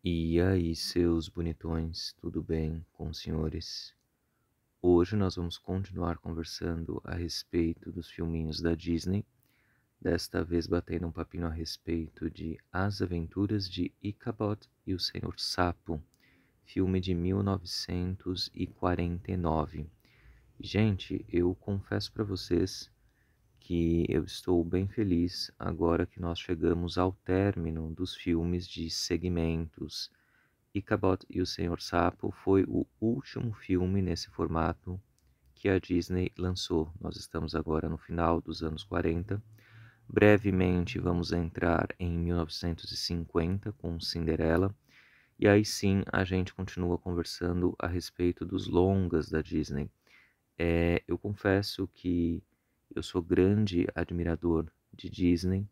E aí, seus bonitões, tudo bem com os senhores? Hoje nós vamos continuar conversando a respeito dos filminhos da Disney, desta vez batendo um papinho a respeito de As Aventuras de Ichabod e o Senhor Sapo, filme de 1949. Gente, eu confesso para vocês que eu estou bem feliz agora que nós chegamos ao término dos filmes de segmentos. Ichabod e o Senhor Sapo foi o último filme nesse formato que a Disney lançou. Nós estamos agora no final dos anos 40. Brevemente vamos entrar em 1950 com Cinderela. E aí sim a gente continua conversando a respeito dos longas da Disney. Eu confesso que eu sou grande admirador de Disney,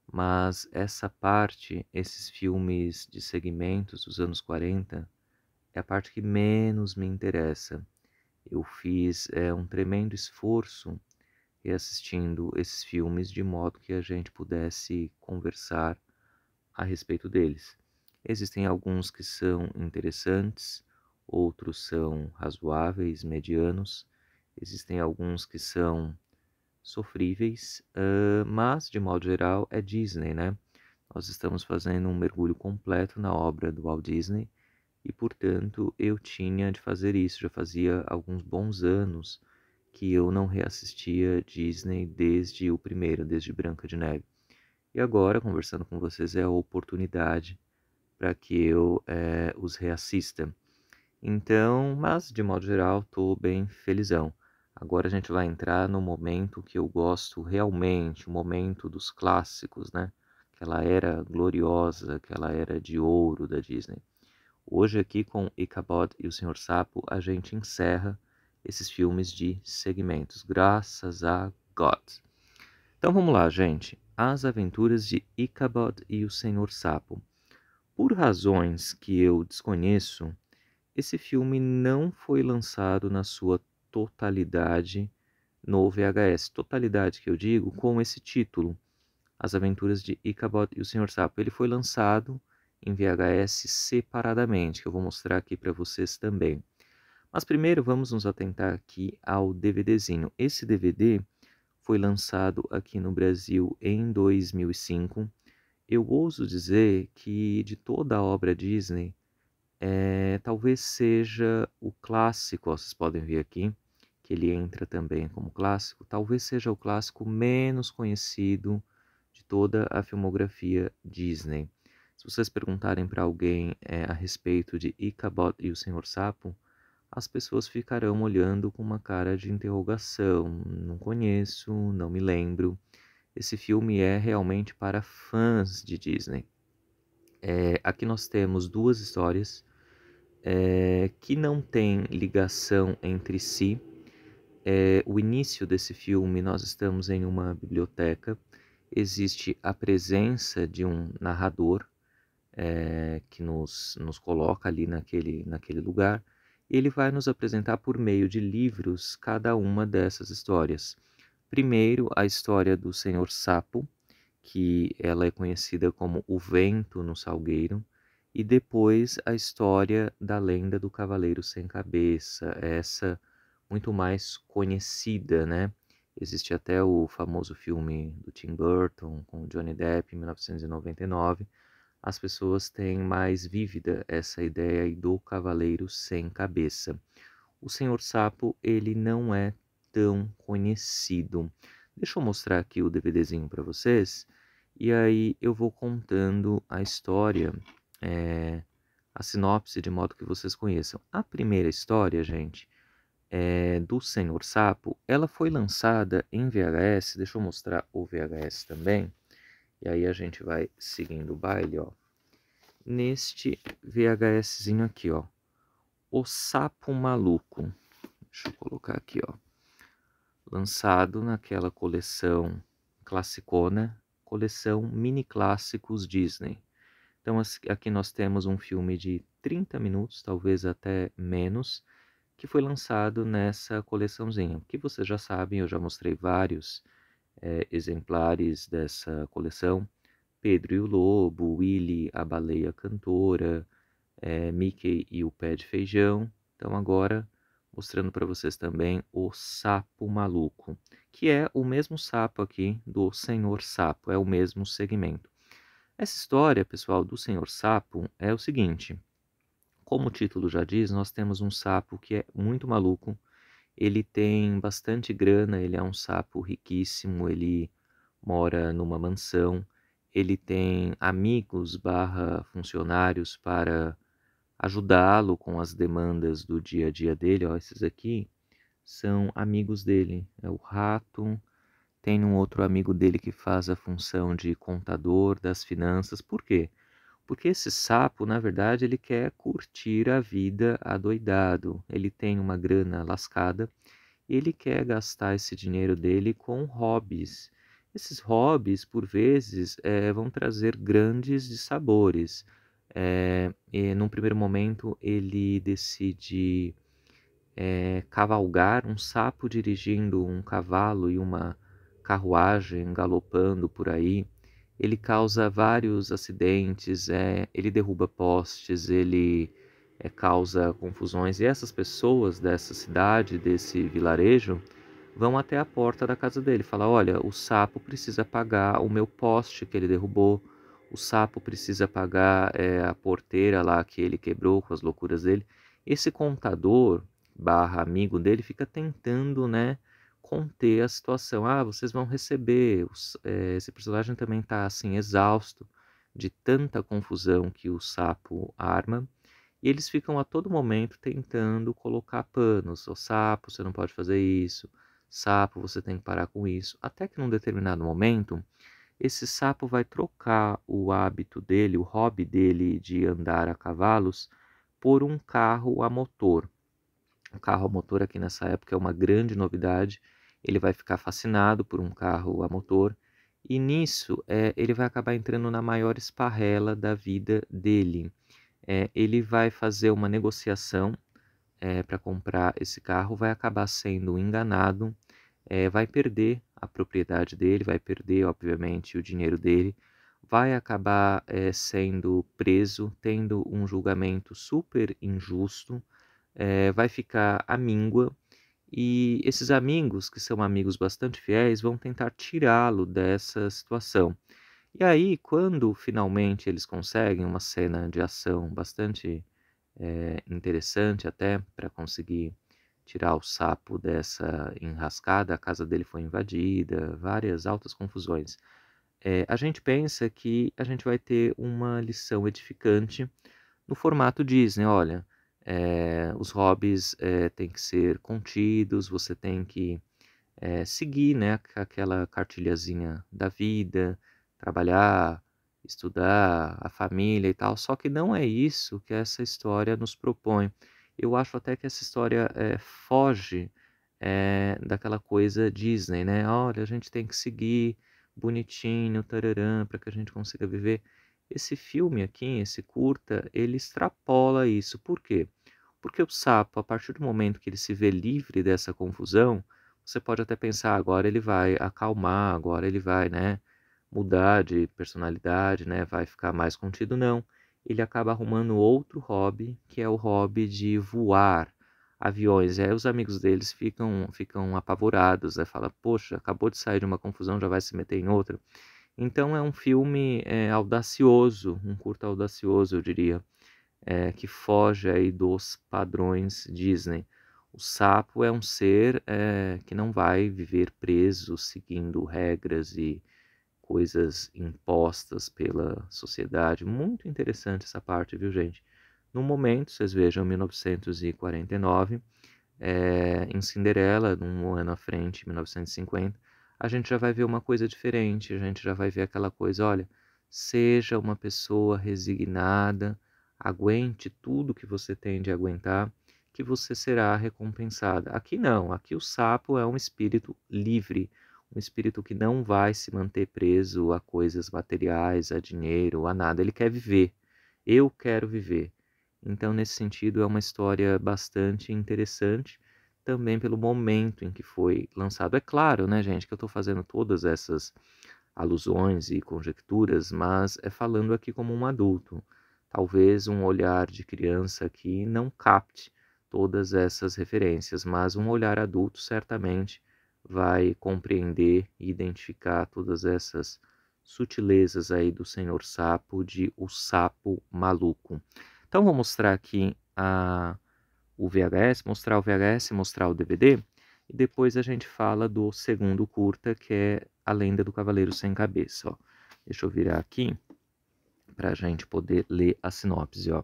mas essa parte, esses filmes de segmentos dos anos 40, é a parte que menos me interessa. Eu fiz um tremendo esforço reassistindo esses filmes de modo que a gente pudesse conversar a respeito deles. Existem alguns que são interessantes, outros são razoáveis, medianos, existem alguns que são sofríveis, mas de modo geral é Disney, né? Nós estamos fazendo um mergulho completo na obra do Walt Disney e, portanto, eu tinha de fazer isso. Já fazia alguns bons anos que eu não reassistia Disney desde o primeiro, desde Branca de Neve. E agora, conversando com vocês, é a oportunidade para que eu os reassista. Então, mas de modo geral, estou bem felizão. Agora a gente vai entrar no momento que eu gosto realmente, o momento dos clássicos, né? Aquela era gloriosa, aquela era de ouro da Disney. Hoje aqui com Ichabod e o Senhor Sapo, a gente encerra esses filmes de segmentos, graças a God. Então vamos lá, gente. As Aventuras de Ichabod e o Senhor Sapo. Por razões que eu desconheço, esse filme não foi lançado na sua totalidade no VHS. Totalidade que eu digo com esse título, As Aventuras de Ichabod e o Senhor Sapo. Ele foi lançado em VHS separadamente, que eu vou mostrar aqui para vocês também. Mas primeiro vamos nos atentar aqui ao DVDzinho. Esse DVD foi lançado aqui no Brasil em 2005. Eu ouso dizer que de toda a obra Disney, talvez seja o clássico, ó, vocês podem ver aqui, que ele entra também como clássico, talvez seja o clássico menos conhecido de toda a filmografia Disney. Se vocês perguntarem para alguém a respeito de Ichabod e o Senhor Sapo, as pessoas ficarão olhando com uma cara de interrogação. Não conheço, não me lembro. Esse filme é realmente para fãs de Disney. Aqui nós temos duas histórias que não têm ligação entre si. O início desse filme, nós estamos em uma biblioteca, existe a presença de um narrador que nos coloca ali naquele lugar, e ele vai nos apresentar por meio de livros cada uma dessas histórias. Primeiro, a história do Senhor Sapo, que ela é conhecida como O Vento no Salgueiro, e depois a história da lenda do Cavaleiro Sem Cabeça, essa muito mais conhecida, né? Existe até o famoso filme do Tim Burton com Johnny Depp em 1999. As pessoas têm mais vívida essa ideia aí do Cavaleiro Sem Cabeça. O Senhor Sapo, ele não é tão conhecido. Deixa eu mostrar aqui o DVDzinho para vocês, e aí eu vou contando a história, a sinopse, de modo que vocês conheçam. A primeira história, gente, do Senhor Sapo, ela foi lançada em VHS, deixa eu mostrar o VHS também, e aí a gente vai seguindo o baile, ó. Neste VHSzinho aqui, ó, O Sapo Maluco. Deixa eu colocar aqui, ó. Lançado naquela coleção classicona, coleção Mini Clássicos Disney. Então aqui nós temos um filme de 30 minutos, talvez até menos, que foi lançado nessa coleçãozinha. Que vocês já sabem, eu já mostrei vários exemplares dessa coleção Pedro e o Lobo, Willy, a Baleia Cantora, Mickey e o Pé de Feijão. Então agora mostrando para vocês também o Sapo Maluco, que é o mesmo sapo aqui do Senhor Sapo, é o mesmo segmento. Essa história, pessoal, do Senhor Sapo é o seguinte: como o título já diz, nós temos um sapo que é muito maluco, ele tem bastante grana, ele é um sapo riquíssimo, ele mora numa mansão, ele tem amigos barra funcionários para ajudá-lo com as demandas do dia a dia dele. Ó, esses aqui são amigos dele, é o rato, tem um outro amigo dele que faz a função de contador das finanças. Por quê? Porque esse sapo, na verdade, ele quer curtir a vida adoidado. Ele tem uma grana lascada, ele quer gastar esse dinheiro dele com hobbies. Esses hobbies, por vezes, vão trazer grandes dissabores. Num primeiro momento, ele decide cavalgar um sapo dirigindo um cavalo e uma carruagem galopando por aí. Ele causa vários acidentes, ele derruba postes, ele causa confusões. E essas pessoas dessa cidade, desse vilarejo, vão até a porta da casa dele. Fala: olha, o sapo precisa pagar o meu poste que ele derrubou. O sapo precisa pagar a porteira lá que ele quebrou com as loucuras dele. Esse contador barra amigo dele fica tentando, né, conter a situação. Ah, vocês vão receber. Esse personagem também está assim exausto de tanta confusão que o sapo arma. E eles ficam a todo momento tentando colocar panos. O sapo, você não pode fazer isso. Sapo, você tem que parar com isso. Até que num determinado momento, esse sapo vai trocar o hábito dele, o hobby dele de andar a cavalos, por um carro a motor. O carro a motor aqui nessa época é uma grande novidade. Ele vai ficar fascinado por um carro a motor. E nisso, ele vai acabar entrando na maior esparrela da vida dele. Ele vai fazer uma negociação para comprar esse carro, vai acabar sendo enganado, vai perder a propriedade dele, vai perder, obviamente, o dinheiro dele, vai acabar sendo preso, tendo um julgamento super injusto, vai ficar à míngua, e esses amigos, que são amigos bastante fiéis, vão tentar tirá-lo dessa situação. E aí, quando finalmente eles conseguem uma cena de ação bastante interessante até para conseguir tirar o sapo dessa enrascada, a casa dele foi invadida, várias altas confusões. A gente pensa que a gente vai ter uma lição edificante no formato Disney. Olha, os hobbies têm que ser contidos, você tem que seguir, né, aquela cartilhazinha da vida, trabalhar, estudar, a família e tal, só que não é isso que essa história nos propõe. Eu acho até que essa história foge daquela coisa Disney, né? Olha, a gente tem que seguir bonitinho, tararã, para que a gente consiga viver. Esse filme aqui, esse curta, ele extrapola isso. Por quê? Porque o sapo, a partir do momento que ele se vê livre dessa confusão, você pode até pensar: agora ele vai acalmar, agora ele vai, né, mudar de personalidade, né, vai ficar mais contido. Não, ele acaba arrumando outro hobby, que é o hobby de voar aviões. E aí os amigos deles ficam apavorados, né, fala: poxa, acabou de sair de uma confusão, já vai se meter em outra. Então é um filme audacioso, um curta audacioso, eu diria, que foge aí dos padrões Disney. O sapo é um ser que não vai viver preso, seguindo regras e coisas impostas pela sociedade. Muito interessante essa parte, viu, gente? No momento, vocês vejam, 1949, em Cinderela, num ano à frente, 1950, a gente já vai ver uma coisa diferente, a gente já vai ver aquela coisa: olha, seja uma pessoa resignada, aguente tudo que você tem de aguentar, que você será recompensada. Aqui não, aqui o sapo é um espírito livre, um espírito que não vai se manter preso a coisas materiais, a dinheiro, a nada. Ele quer viver. Eu quero viver. Então, nesse sentido, é uma história bastante interessante, também pelo momento em que foi lançado. É claro, né, gente, que eu estou fazendo todas essas alusões e conjecturas, mas é falando aqui como um adulto. Talvez um olhar de criança aqui não capte todas essas referências, mas um olhar adulto certamente vai compreender e identificar todas essas sutilezas aí do Senhor Sapo, de O Sapo Maluco. Então vou mostrar aqui o VHS, mostrar o DVD, e depois a gente fala do segundo curta, que é A Lenda do Cavaleiro Sem Cabeça. Ó. Deixa eu virar aqui para a gente poder ler a sinopse. Ó.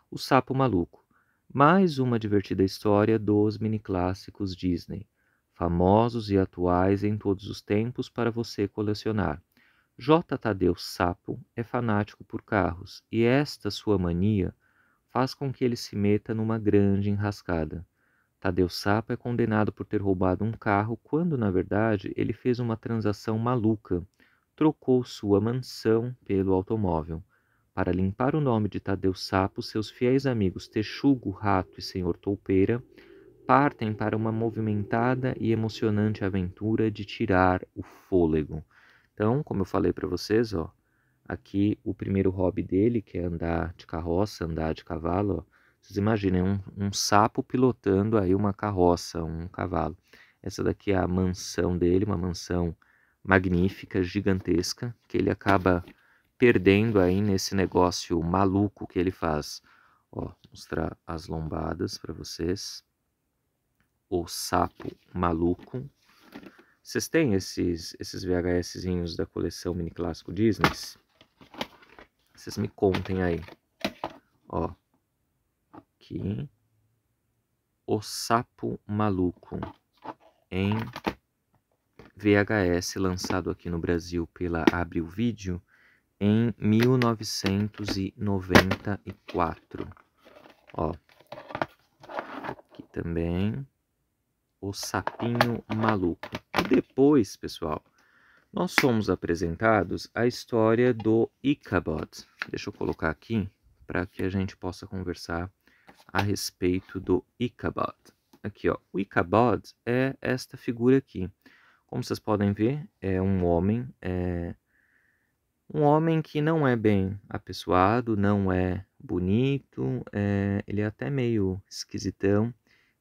O Sapo Maluco. Mais uma divertida história dos mini-clássicos Disney, famosos e atuais em todos os tempos para você colecionar. J. Tadeu Sapo é fanático por carros, e esta sua mania faz com que ele se meta numa grande enrascada. Tadeu Sapo é condenado por ter roubado um carro quando, na verdade, ele fez uma transação maluca. Trocou sua mansão pelo automóvel. Para limpar o nome de Tadeu Sapo, seus fiéis amigos Texugo, Rato e Senhor Toupeira partem para uma movimentada e emocionante aventura de tirar o fôlego. Então, como eu falei para vocês, ó, aqui o primeiro hobby dele, que é andar de carroça, andar de cavalo, ó, vocês imaginem um sapo pilotando aí uma carroça, um cavalo. Essa daqui é a mansão dele, uma mansão magnífica, gigantesca, que ele acaba perdendo aí nesse negócio maluco que ele faz. Ó, mostrar as lombadas para vocês. O Sapo Maluco. Vocês têm esses VHSzinhos da coleção Mini Clássico Disney? Vocês me contem aí. Ó, aqui. O Sapo Maluco, em VHS, lançado aqui no Brasil pela Abril Vídeo em 1994. Ó, aqui também o Sapinho Maluco. E depois, pessoal, nós somos apresentados a história do Ichabod. Deixa eu colocar aqui para que a gente possa conversar a respeito do Ichabod. Aqui, ó, o Ichabod é esta figura aqui. Como vocês podem ver, é um homem que não é bem apessoado, não é bonito, ele é até meio esquisitão.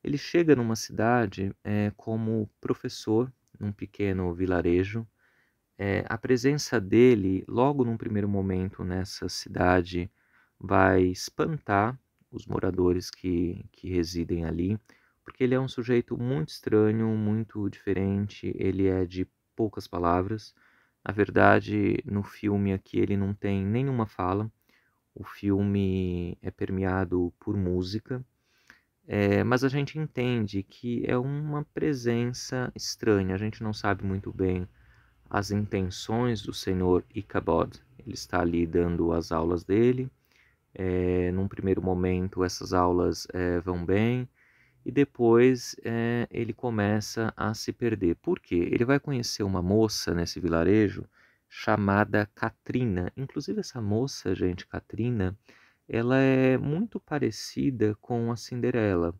Ele chega numa cidade como professor, num pequeno vilarejo. A presença dele, logo num primeiro momento nessa cidade, vai espantar os moradores que residem ali, porque ele é um sujeito muito estranho, muito diferente, ele é de poucas palavras. Na verdade, no filme aqui ele não tem nenhuma fala, o filme é permeado por música, mas a gente entende que é uma presença estranha, a gente não sabe muito bem as intenções do senhor Ichabod. Ele está ali dando as aulas dele. Num primeiro momento, essas aulas vão bem, e depois ele começa a se perder. Por quê? Ele vai conhecer uma moça nesse vilarejo chamada Katrina. Inclusive, essa moça, gente, Katrina, ela é muito parecida com a Cinderela.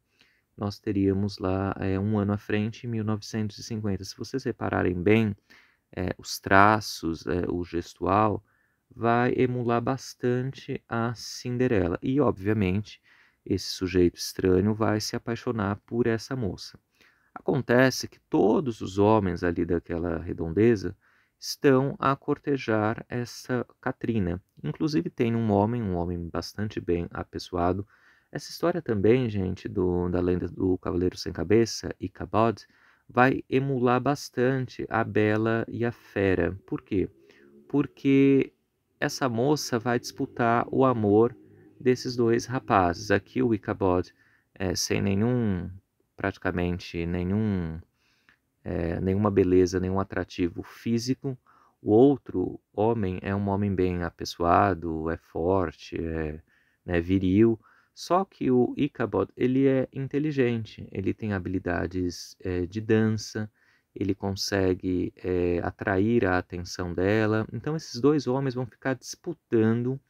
Nós teríamos lá um ano à frente, em 1950. Se vocês repararem bem, os traços, o gestual, vai emular bastante a Cinderela. E, obviamente, esse sujeito estranho vai se apaixonar por essa moça. Acontece que todos os homens ali daquela redondeza estão a cortejar essa Katrina. Inclusive tem um homem bastante bem apessoado. Essa história também, gente, da lenda do Cavaleiro Sem Cabeça, Ichabod, vai emular bastante a Bela e a Fera. Por quê? Porque essa moça vai disputar o amor desses dois rapazes. Aqui o Ichabod, sem praticamente nenhuma beleza, nenhum atrativo físico. O outro homem é um homem bem apessoado, é forte, né, viril. Só que o Ichabod, ele é inteligente, ele tem habilidades de dança, ele consegue atrair a atenção dela. Então esses dois homens vão ficar disputando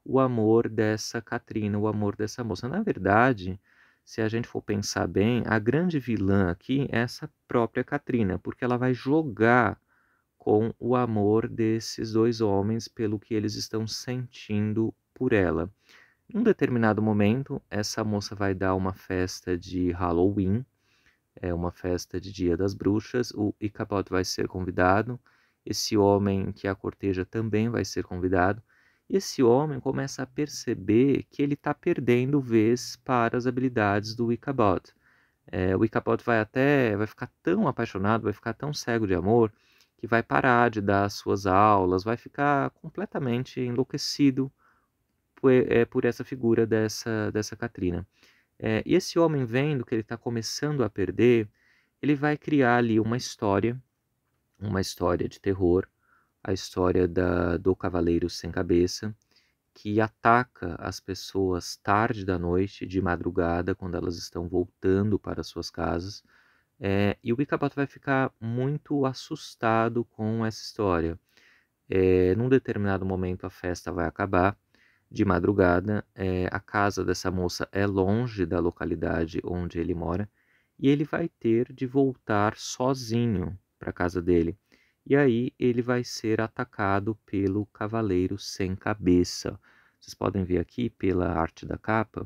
o amor dessa Katrina, o amor dessa moça. Na verdade, se a gente for pensar bem, a grande vilã aqui é essa própria Katrina, porque ela vai jogar com o amor desses dois homens pelo que eles estão sentindo por ela. Em um determinado momento, essa moça vai dar uma festa de Halloween, uma festa de Dia das Bruxas, o Ichabod vai ser convidado, esse homem que a corteja também vai ser convidado, e esse homem começa a perceber que ele está perdendo vez para as habilidades do Ichabod. O Ichabod vai ficar tão apaixonado, vai ficar tão cego de amor, que vai parar de dar as suas aulas, vai ficar completamente enlouquecido por essa figura dessa Catrina. E esse homem, vendo que ele está começando a perder, ele vai criar ali uma história de terror, a história do Cavaleiro Sem Cabeça, que ataca as pessoas tarde da noite, de madrugada, quando elas estão voltando para suas casas. E o Ichabod vai ficar muito assustado com essa história. Num determinado momento a festa vai acabar, de madrugada, a casa dessa moça é longe da localidade onde ele mora, e ele vai ter de voltar sozinho para a casa dele. E aí ele vai ser atacado pelo Cavaleiro Sem Cabeça. Vocês podem ver aqui pela arte da capa,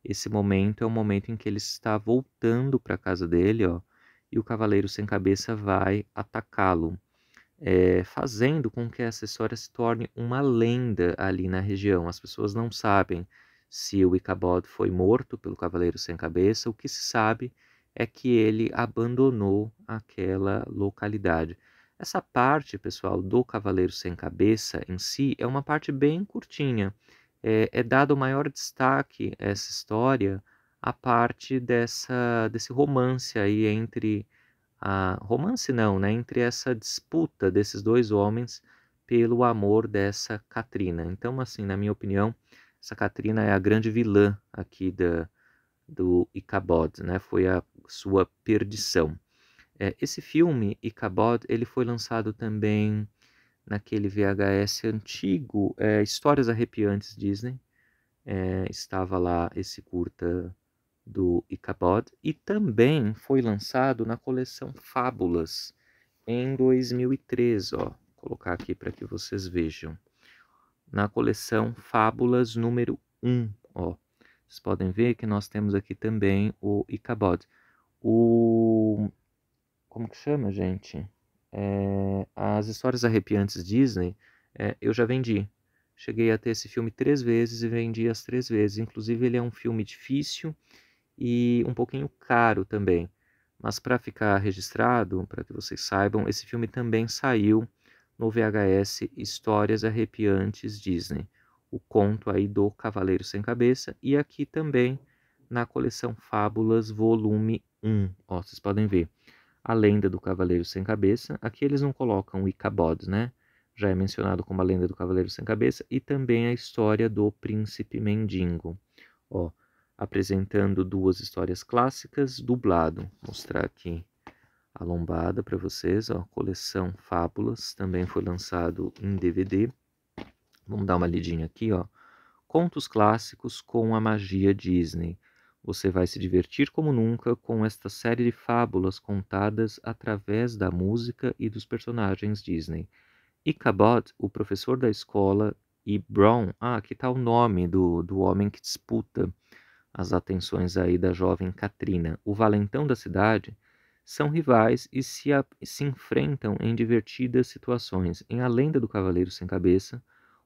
esse momento é o momento em que ele está voltando para a casa dele, ó, e o Cavaleiro Sem Cabeça vai atacá-lo, fazendo com que essa história se torne uma lenda ali na região. As pessoas não sabem se o Ichabod foi morto pelo Cavaleiro Sem Cabeça. O que se sabe é que ele abandonou aquela localidade. Essa parte, pessoal, do Cavaleiro Sem Cabeça em si é uma parte bem curtinha. É dado maior destaque a essa história a parte desse romance aí entre romance não, né? Entre essa disputa desses dois homens pelo amor dessa Catrina. Então, assim, na minha opinião, essa Catrina é a grande vilã aqui do Ichabod, né? Foi a sua perdição. Esse filme, Ichabod, ele foi lançado também naquele VHS antigo, Histórias Arrepiantes Disney. Estava lá esse curta do Ichabod, e também foi lançado na coleção Fábulas em 2003, ó. Vou colocar aqui para que vocês vejam. Na coleção Fábulas número 1, ó. Vocês podem ver que nós temos aqui também o Ichabod. Como que chama, gente? As Histórias Arrepiantes Disney, eu já vendi. Cheguei a ter esse filme 3 vezes e vendi as 3 vezes. Inclusive, ele é um filme difícil e um pouquinho caro também. Mas para ficar registrado, para que vocês saibam, esse filme também saiu no VHS Histórias Arrepiantes Disney. O conto aí do Cavaleiro Sem Cabeça, e aqui também na coleção Fábulas volume 1. Ó, vocês podem ver a lenda do Cavaleiro Sem Cabeça. Aqui eles não colocam o Ichabod, né? Já é mencionado como a lenda do Cavaleiro Sem Cabeça, e também a história do Príncipe Mendigo. Ó, apresentando duas histórias clássicas, dublado. Vou mostrar aqui a lombada para vocês, ó, coleção Fábulas, também foi lançado em DVD. Vamos dar uma lidinha aqui, ó. Contos clássicos com a magia Disney. Você vai se divertir como nunca com esta série de fábulas contadas através da música e dos personagens Disney. Ichabod, o professor da escola, e Brown, aqui está o nome do homem que disputa as atenções aí da jovem Catrina, o valentão da cidade, são rivais e se enfrentam em divertidas situações. Em A Lenda do Cavaleiro Sem Cabeça,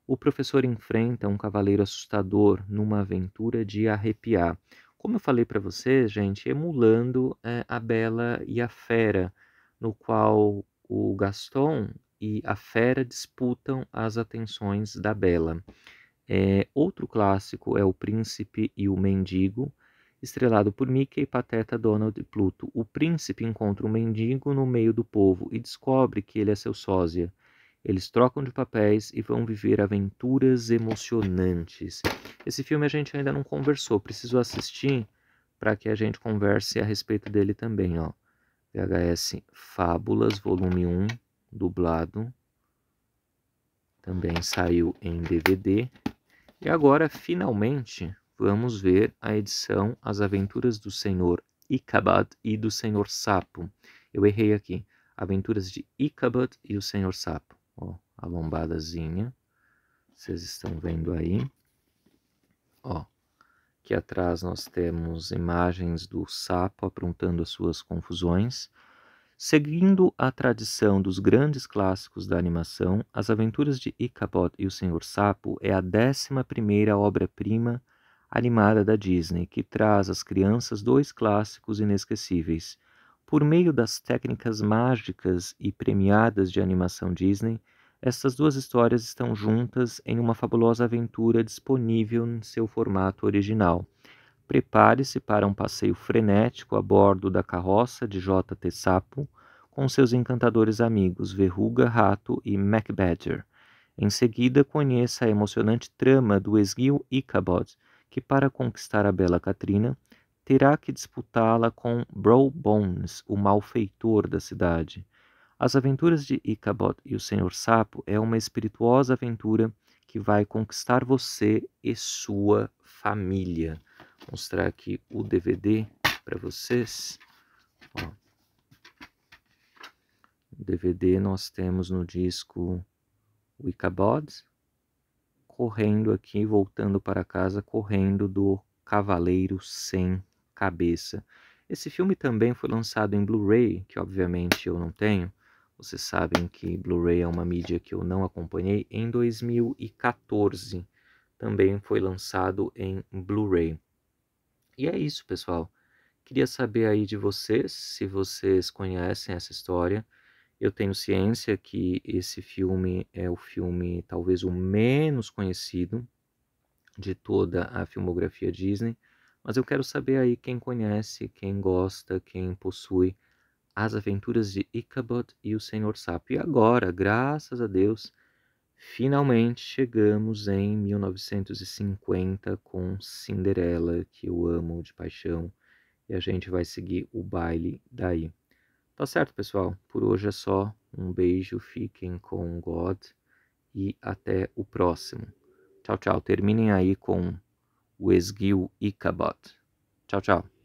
o professor enfrenta um cavaleiro assustador numa aventura de arrepiar. Como eu falei para vocês, gente, emulando A Bela e a Fera, no qual o Gaston e a Fera disputam as atenções da Bela. Outro clássico é O Príncipe e o Mendigo, estrelado por Mickey, Pateta, Donald e Pluto. O príncipe encontra um mendigo no meio do povo e descobre que ele é seu sósia. Eles trocam de papéis e vão viver aventuras emocionantes. Esse filme a gente ainda não conversou, preciso assistir para que a gente converse a respeito dele também, ó. VHS Fábulas, volume 1, dublado. Também saiu em DVD. E agora, finalmente, vamos ver a edição As Aventuras do Senhor Ichabod e do Senhor Sapo. Eu errei aqui. Aventuras de Ichabod e o Senhor Sapo. Ó, a lombadazinha, vocês estão vendo aí. Ó, aqui atrás nós temos imagens do sapo aprontando as suas confusões. Seguindo a tradição dos grandes clássicos da animação, As Aventuras de Ichabod e o Senhor Sapo é a 11ª obra-prima animada da Disney, que traz às crianças dois clássicos inesquecíveis. Por meio das técnicas mágicas e premiadas de animação Disney, estas duas histórias estão juntas em uma fabulosa aventura disponível em seu formato original. Prepare-se para um passeio frenético a bordo da carroça de J.T. Sapo com seus encantadores amigos Verruga, Rato e MacBadger. Em seguida, conheça a emocionante trama do esguio Ichabod, que para conquistar a bela Katrina, terá que disputá-la com Bro Bones, o malfeitor da cidade. As Aventuras de Ichabod e o Senhor Sapo é uma espirituosa aventura que vai conquistar você e sua família. Vou mostrar aqui o DVD para vocês. Ó. O DVD nós temos no disco o Ichabod correndo aqui, voltando para casa, correndo do Cavaleiro Sem Cabeça. Esse filme também foi lançado em Blu-ray, que obviamente eu não tenho. Vocês sabem que Blu-ray é uma mídia que eu não acompanhei. Em 2014 também foi lançado em Blu-ray. E é isso, pessoal. Queria saber aí de vocês, se vocês conhecem essa história. Eu tenho ciência que esse filme é o filme talvez o menos conhecido de toda a filmografia Disney, mas eu quero saber aí quem conhece, quem gosta, quem possui As Aventuras de Ichabod e o Senhor Sapo. E agora, graças a Deus, finalmente chegamos em 1950 com Cinderela, que eu amo de paixão, e a gente vai seguir o baile daí. Tá certo, pessoal? Por hoje é só. Um beijo, fiquem com God e até o próximo. Tchau, tchau. Terminem aí com o esguio Ichabod. Tchau, tchau.